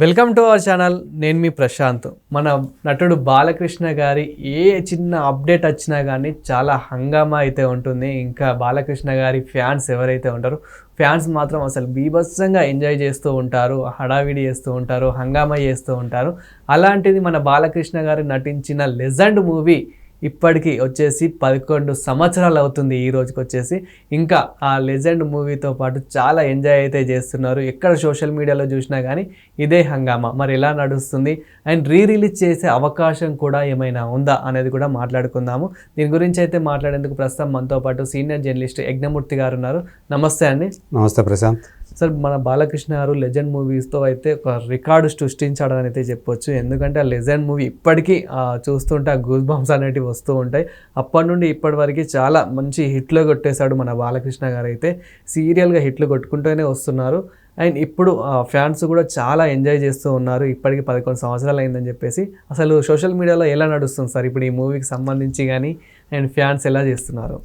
Welcome to our channel. నేను మీ ప్రశాంత్. మన నటుడు బాలకృష్ణ గారి ఏ చిన్న అప్డేట్ వచ్చినా కానీ చాలా హంగామా అయితే ఉంటుంది. ఇంకా బాలకృష్ణ గారి ఫ్యాన్స్ ఎవరైతే ఉంటారో ఫ్యాన్స్ మాత్రం అసలు బీభత్సంగా ఎంజాయ్ చేస్తూ ఉంటారు, హడావిడి చేస్తూ ఉంటారు, హంగామా చేస్తూ ఉంటారు. అలాంటిది మన బాలకృష్ణ గారు నటించిన లెజెండ్ మూవీ ఇప్పటికి వచ్చేసి 11 సంవత్సరాలు అవుతుంది ఈ రోజుకి వచ్చేసి. ఇంకా ఆ లెజెండ్ మూవీతో పాటు చాలా ఎంజాయ్ అయితే చేస్తున్నారు. ఎక్కడ సోషల్ మీడియాలో చూసినా కానీ ఇదే హంగామా. మరి ఎలా నడుస్తుంది అండ్ రిలీజ్ చేసే అవకాశం కూడా ఏమైనా ఉందా అనేది కూడా మాట్లాడుకుందాము. దీని గురించి అయితే మాట్లాడేందుకు ప్రస్తుతం మనతో పాటు సీనియర్ జర్నలిస్ట్ యజ్ఞమూర్తి గారు ఉన్నారు. నమస్తే అండి. నమస్తే ప్రశాంత్. సార్, మన బాలకృష్ణ గారు లెజెండ్ మూవీస్తో అయితే ఒక రికార్డు సృష్టించాడని అయితే చెప్పొచ్చు. ఎందుకంటే ఆ లెజెండ్ మూవీ ఇప్పటికీ చూస్తుంటే ఆ గూస్ బంప్స్ అనేటివి వస్తూ ఉంటాయి. అప్పటి నుండి ఇప్పటి వరకు చాలా మంచి హిట్లు కొట్టేశాడు మన బాలకృష్ణ గారు. అయితే సీరియల్గా హిట్లు కొట్టుకుంటూనే వస్తున్నారు. అండ్ ఇప్పుడు ఫ్యాన్స్ కూడా చాలా ఎంజాయ్ చేస్తూ ఉన్నారు. ఇప్పటికి 11 సంవత్సరాలు అయిందని చెప్పేసి. అసలు సోషల్ మీడియాలో ఎలా నడుస్తుంది సార్ ఇప్పుడు ఈ మూవీకి సంబంధించి కానీ, అండ్ ఫ్యాన్స్ ఎలా చేస్తున్నారు?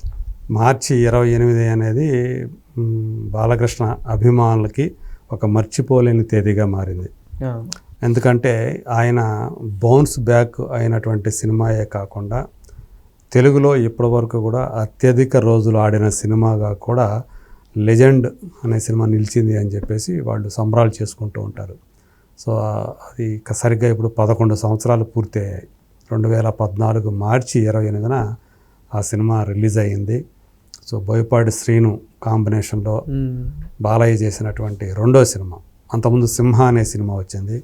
మార్చి 28 అనేది బాలకృష్ణ అభిమానులకి ఒక మర్చిపోలేని తేదీగా మారింది. ఎందుకంటే ఆయన బౌన్స్ బ్యాక్ అయినటువంటి సినిమాయే కాకుండా తెలుగులో ఇప్పటివరకు కూడా అత్యధిక రోజులు ఆడిన సినిమాగా కూడా లెజెండ్ అనే సినిమా నిలిచింది అని చెప్పేసి వాళ్ళు సంబరాలు చేసుకుంటూ ఉంటారు. సో అది సరిగ్గా ఇప్పుడు 11 సంవత్సరాలు పూర్తయ్యాయి. 2014 మార్చి 28న ఆ సినిమా రిలీజ్ అయ్యింది. సో బోయపాటి శ్రీను కాంబినేషన్లో బాలయ్య చేసినటువంటి రెండో సినిమా. అంతకుముందు సింహ అనే సినిమా వచ్చింది.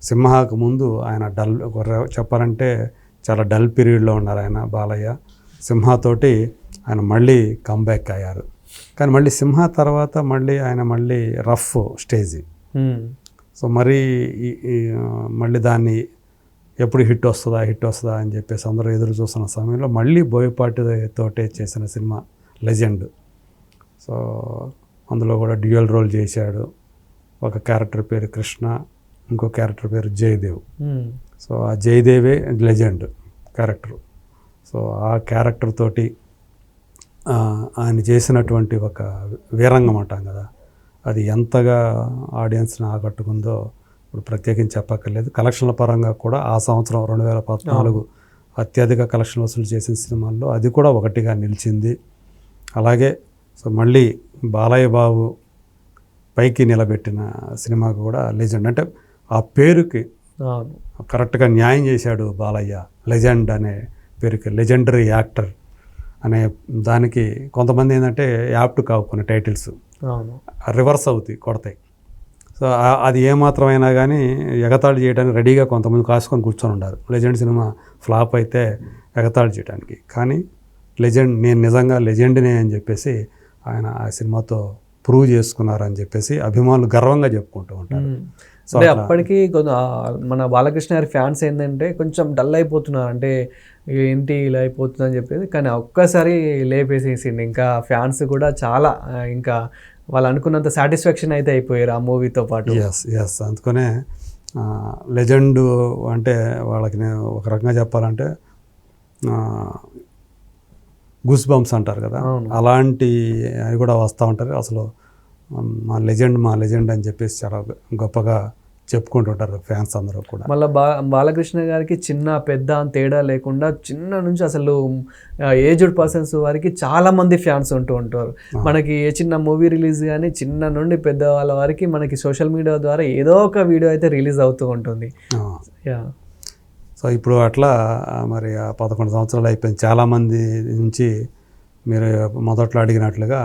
సింహకు ముందు ఆయన చెప్పాలంటే చాలా డల్ పీరియడ్లో ఉన్నారు ఆయన బాలయ్య. సింహతోటి ఆయన మళ్ళీ కంబ్యాక్ అయ్యారు. కానీ మళ్ళీ సింహ తర్వాత ఆయన మళ్ళీ రఫ్ స్టేజీ. సో మళ్ళీ దాన్ని ఎప్పుడు హిట్ వస్తుందా అని చెప్పేసి అందరూ ఎదురు చూస్తున్న సమయంలో మళ్ళీ బోయపాటితోటే చేసిన సినిమా లెజెండ్. సో అందులో కూడా డ్యూయల్ రోల్ చేశాడు. ఒక క్యారెక్టర్ పేరు కృష్ణ, ఇంకో క్యారెక్టర్ పేరు జయదేవ్. సో ఆ జయదేవే లెజెండ్ క్యారెక్టర్. సో ఆ క్యారెక్టర్ తోటి ఆయన చేసినటువంటి ఒక వీరంగం అంటాం కదా, అది ఎంతగా ఆడియన్స్ని ఆకట్టుకుందో ఇప్పుడు ప్రత్యేకించి చెప్పక్కర్లేదు. కలెక్షన్ల పరంగా కూడా ఆ సంవత్సరం 2014 అత్యధిక కలెక్షన్ వసూలు చేసిన సినిమాల్లో అది కూడా ఒకటిగా నిలిచింది. అలాగే సో మళ్ళీ బాలయ్య బాబు పైకి నిలబెట్టిన సినిమాకు కూడా లెజెండ్. అంటే ఆ పేరుకి కరెక్ట్గా న్యాయం చేశాడు బాలయ్య. లెజెండ్ అనే పేరుకి లెజెండరీ యాక్టర్ అనే దానికి కొంతమంది ఏంటంటే యాప్ట్ కావు కొన్ని టైటిల్స్, రివర్స్ అవుతాయి, కొడతాయి. సో అది ఏమాత్రమైనా కానీ ఎగతాళి చేయడానికి రెడీగా కొంతమంది కాసుకొని కూర్చొని ఉన్నారు. లెజెండ్ సినిమా ఫ్లాప్ అయితే ఎగతాళి చేయడానికి. కానీ లెజెండ్, నేను నిజంగా లెజెండ్నే అని చెప్పేసి ఆయన ఆ సినిమాతో ప్రూవ్ చేసుకున్నారని చెప్పేసి అభిమానులు గర్వంగా చెప్పుకుంటూ ఉంటారు. సో అప్పటికి మన బాలకృష్ణ గారి ఫ్యాన్స్ ఏంటంటే కొంచెం డల్ అయిపోతున్నారు, అంటే ఏంటి ఇలా అయిపోతుందని చెప్పేసి. కానీ ఒక్కసారి లేపేసేసింది. ఇంకా ఫ్యాన్స్ కూడా చాలా ఇంకా వాళ్ళు అనుకున్నంత సాటిస్ఫాక్షన్ అయితే అయిపోయారు ఆ మూవీతో పాటు. ఎస్ అందుకనే లెజెండ్ అంటే వాళ్ళకి నేను ఒక రకంగా చెప్పాలంటే గూస్ బంప్స్ అంటారు కదా, అలాంటి అవి కూడా వస్తూ ఉంటారు. అసలు మా లెజెండ్ అని చెప్పేసి చాలా గొప్పగా చెప్పుకుంటుంటారు ఫ్యాన్స్ అందరూ కూడా. మళ్ళీ బాలకృష్ణ గారికి చిన్న పెద్ద అని తేడా లేకుండా చిన్న నుంచి అసలు ఏజ్డ్ పర్సన్స్ వారికి చాలా మంది ఫ్యాన్స్ ఉంటూ ఉంటారు. మనకి ఏ చిన్న మూవీ రిలీజ్ కానీ చిన్న నుండి పెద్ద వాళ్ళ వారికి మనకి సోషల్ మీడియా ద్వారా ఏదో ఒక వీడియో అయితే రిలీజ్ అవుతూ ఉంటుంది. సో ఇప్పుడు అట్లా మరి ఆ 11 సంవత్సరాలు అయిపోయింది. చాలామంది నుంచి మీరు మొదట్లో అడిగినట్లుగా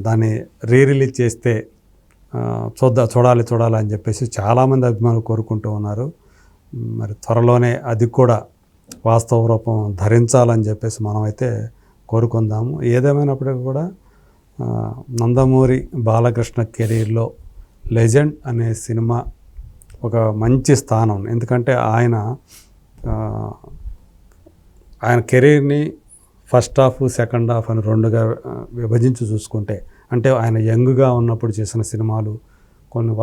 దాన్ని రిలీజ్ చేస్తే చూడాలి అని చెప్పేసి చాలామంది అభిమానులు కోరుకుంటూ ఉన్నారు. మరి త్వరలోనే అది కూడా వాస్తవ రూపం ధరించాలని చెప్పేసి మనమైతే కోరుకుందాము. ఏదేమైనప్పటికీ కూడా నందమూరి బాలకృష్ణ కెరీర్లో లెజెండ్ అనే సినిమా ఒక మంచి స్థానం. ఎందుకంటే ఆయన కెరీర్ని ఫస్ట్ హాఫ్ సెకండ్ హాఫ్ అని రెండుగా విభజించి చూసుకుంటే, అంటే ఆయన యంగ్గా ఉన్నప్పుడు చేసిన సినిమాలు కొన్ని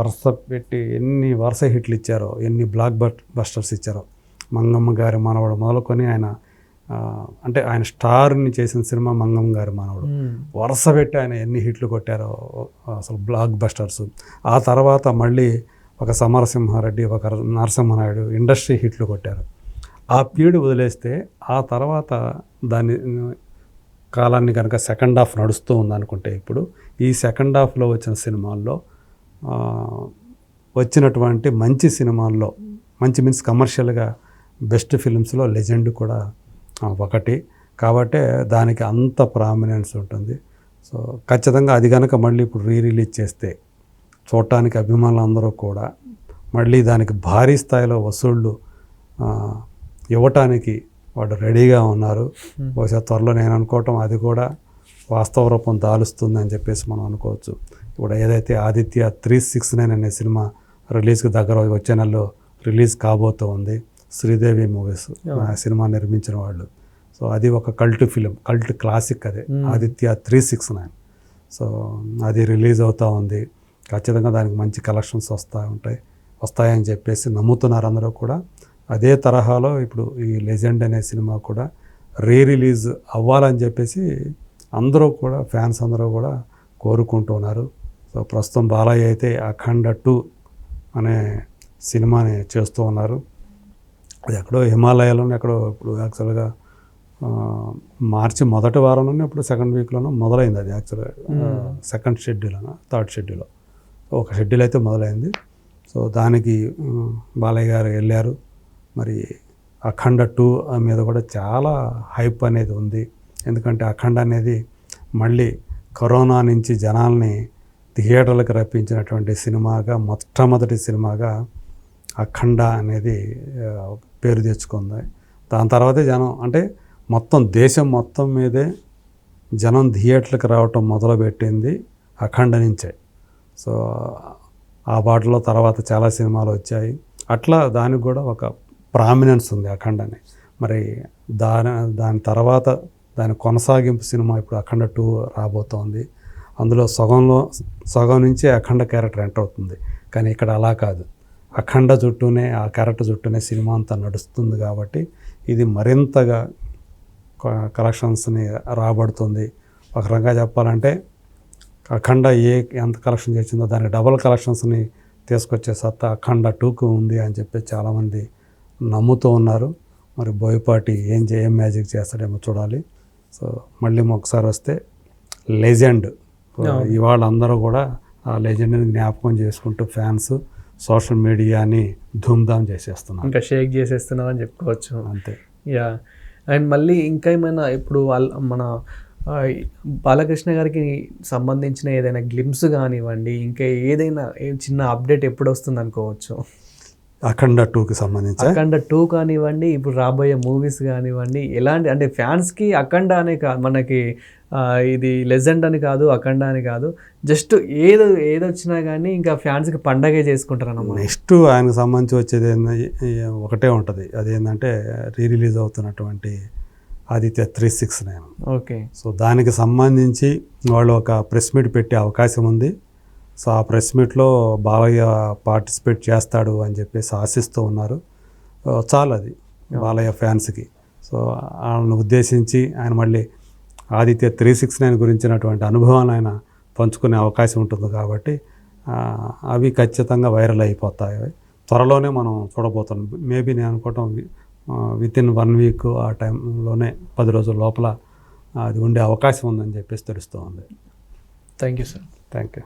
ఎన్ని వరుస హిట్లు ఇచ్చారో, ఎన్ని బ్లాక్ బస్టర్స్ ఇచ్చారో. మంగమ్మ గారి మనవడు మొదలుకొని ఆయన అంటే ఆయన స్టార్ని చేసిన సినిమా మంగమ్మ గారి మనవడు. వరుస పెట్టి ఆయన ఎన్ని హిట్లు కొట్టారో, అసలు బ్లాక్ బస్టర్స్. ఆ తర్వాత మళ్ళీ ఒక సమరసింహారెడ్డి, ఒక నరసింహనాయుడు ఇండస్ట్రీ హిట్లు కొట్టారు. ఆ పీరియడ్ వదిలేస్తే ఆ తర్వాత దాని కాలాన్ని కనుక సెకండ్ హాఫ్ నడుస్తూ ఉందనుకుంటే, ఇప్పుడు ఈ సెకండ్ హాఫ్లో వచ్చిన సినిమాల్లో వచ్చినటువంటి మంచి సినిమాల్లో, మంచి మీన్స్ కమర్షియల్గా బెస్ట్ ఫిలిమ్స్లో లెజెండ్ కూడా ఒకటి. కాబట్టే దానికి అంత ప్రామినెన్స్ ఉంటుంది. సో ఖచ్చితంగా అది కనుక మళ్ళీ ఇప్పుడు రిలీజ్ చేస్తే చూడటానికి అభిమానులందరూ కూడా మళ్ళీ దానికి భారీ స్థాయిలో వసూళ్ళు ఇవ్వటానికి వాడు రెడీగా ఉన్నారు. బహుశా త్వరలో నేను అనుకోవటం అది కూడా వాస్తవ రూపం దాలుస్తుందని చెప్పేసి మనం అనుకోవచ్చు. ఇప్పుడు ఏదైతే ఆదిత్య 369 అనే సినిమా రిలీజ్కి దగ్గర వచ్చే నెలలో రిలీజ్ కాబోతూ ఉంది. శ్రీదేవి మూవీస్ ఆ సినిమా నిర్మించిన వాళ్ళు. సో అది ఒక కల్ట్ ఫిలిం, కల్ట్ క్లాసిక్ అదే ఆదిత్య 369. సో అది రిలీజ్ అవుతూ ఉంది. ఖచ్చితంగా దానికి మంచి కలెక్షన్స్ వస్తాయని చెప్పేసి నమ్ముతున్నారు అందరూ కూడా. అదే తరహాలో ఇప్పుడు ఈ లెజెండ్ అనే సినిమా కూడా రిలీజ్ అవ్వాలని చెప్పేసి అందరూ కూడా, ఫ్యాన్స్ అందరూ కూడా కోరుకుంటున్నారు. సో ప్రస్తుతం బాలయ్య అయితే అఖండ 2 అనే సినిమాని చేస్తూ ఉన్నారు. అది ఎక్కడో హిమాలయాలోనే ఎక్కడో ఇప్పుడు యాక్చువల్గా మార్చి మొదటి వారంలోనే ఇప్పుడు సెకండ్ వీక్లోనూ మొదలైంది. అది యాక్చువల్గా సెకండ్ షెడ్యూల్, థర్డ్ షెడ్యూల్, ఒక షెడ్యూల్ అయితే మొదలైంది. సో దానికి బాలయ్య గారు వెళ్ళారు. మరి అఖండ 2 మీద కూడా చాలా హైప్ అనేది ఉంది. ఎందుకంటే అఖండ అనేది మళ్ళీ కరోనా నుంచి జనాల్ని థియేటర్లకు రప్పించినటువంటి సినిమాగా, మొట్టమొదటి సినిమాగా అఖండ అనేది పేరు తెచ్చుకుంది. దాని తర్వాతే జనం, అంటే మొత్తం దేశం మొత్తం మీదే జనం థియేటర్లకు రావటం మొదలుపెట్టింది అఖండ నుంచే. సో ఆ బాటలో తర్వాత చాలా సినిమాలు వచ్చాయి. అట్లా దానికి కూడా ఒక ప్రామినెన్స్ ఉంది అఖండని. మరి దాని తర్వాత దాని కొనసాగింపు సినిమా ఇప్పుడు అఖండ 2 రాబోతోంది. అందులో సగం నుంచి అఖండ క్యారెక్టర్ ఎంటర్ అవుతుంది. కానీ ఇక్కడ అలా కాదు, అఖండ చుట్టూనే, ఆ క్యారెక్టర్ చుట్టూనే సినిమా అంతా నడుస్తుంది. కాబట్టి ఇది మరింతగా కలెక్షన్స్ని రాబడుతుంది. ఒక రకంగా చెప్పాలంటే అఖండ ఎంత కలెక్షన్ చేసిందో దానికి డబుల్ కలెక్షన్స్ని తీసుకొచ్చే సత్తా అఖండ 2కు ఉంది అని చెప్పి చాలామంది నమ్ముతూ ఉన్నారు. మరి బోయపాటి ఏం మ్యాజిక్ చేస్తాడేమో చూడాలి. సో మళ్ళీ ఒకసారి వస్తే లెజెండ్, ఇవాళ అందరూ కూడా ఆ లెజెండ్ని జ్ఞాపకం చేసుకుంటూ ఫ్యాన్స్ సోషల్ మీడియాని ధూమ్ధామ్ చేసేస్తున్నారు, ఇంకా షేక్ చేసేస్తున్నాం అని చెప్పుకోవచ్చు. అంతే. యా. అండ్ మళ్ళీ ఇంకా ఏమైనా ఇప్పుడు మన బాలకృష్ణ గారికి సంబంధించిన ఏదైనా గ్లిమ్స్ కానివ్వండి, ఇంకా ఏదైనా చిన్న అప్డేట్ ఎప్పుడు వస్తుంది అనుకోవచ్చు? అఖండ 2కి సంబంధించి అఖండ 2 కానివ్వండి, ఇప్పుడు రాబోయే మూవీస్ కానివ్వండి, ఎలాంటి, అంటే ఫ్యాన్స్కి అఖండ అనే కాదు, మనకి ఇది లెజెండ్ అని కాదు, అఖండ అని కాదు, జస్ట్ ఏదొచ్చినా కానీ ఇంకా ఫ్యాన్స్కి పండగే చేసుకుంటారు అన్నమాట. నెక్స్ట్ ఆయనకు సంబంధించి వచ్చేది ఒకటే ఉంటుంది, అదేంటంటే రిలీజ్ అవుతున్నటువంటి ఆదిత్య 369. ఓకే. సో దానికి సంబంధించి వాళ్ళు ఒక ప్రెస్ మీట్ పెట్టే అవకాశం ఉంది. సో ఆ ప్రెస్ మీట్లో బాలయ్య పార్టిసిపేట్ చేస్తాడు అని చెప్పేసి ఆశిస్తూ ఉన్నారు. చాలు అది బాలయ్య ఫ్యాన్స్కి. సో వాళ్ళని ఉద్దేశించి ఆయన మళ్ళీ ఆదిత్య 369 గురించినటువంటి అనుభవాన్ని ఆయన పంచుకునే అవకాశం ఉంటుంది. కాబట్టి అవి ఖచ్చితంగా వైరల్ అయిపోతాయి. త్వరలోనే మనం చూడబోతున్నాం. మేబీ నేను అనుకోవటం వితిన్ 1 వీక్ ఆ టైంలోనే, 10 రోజుల లోపల అది ఉండే అవకాశం ఉందని చెప్పేసి తెలుస్తూ ఉంది. Thank you sir. Thank you.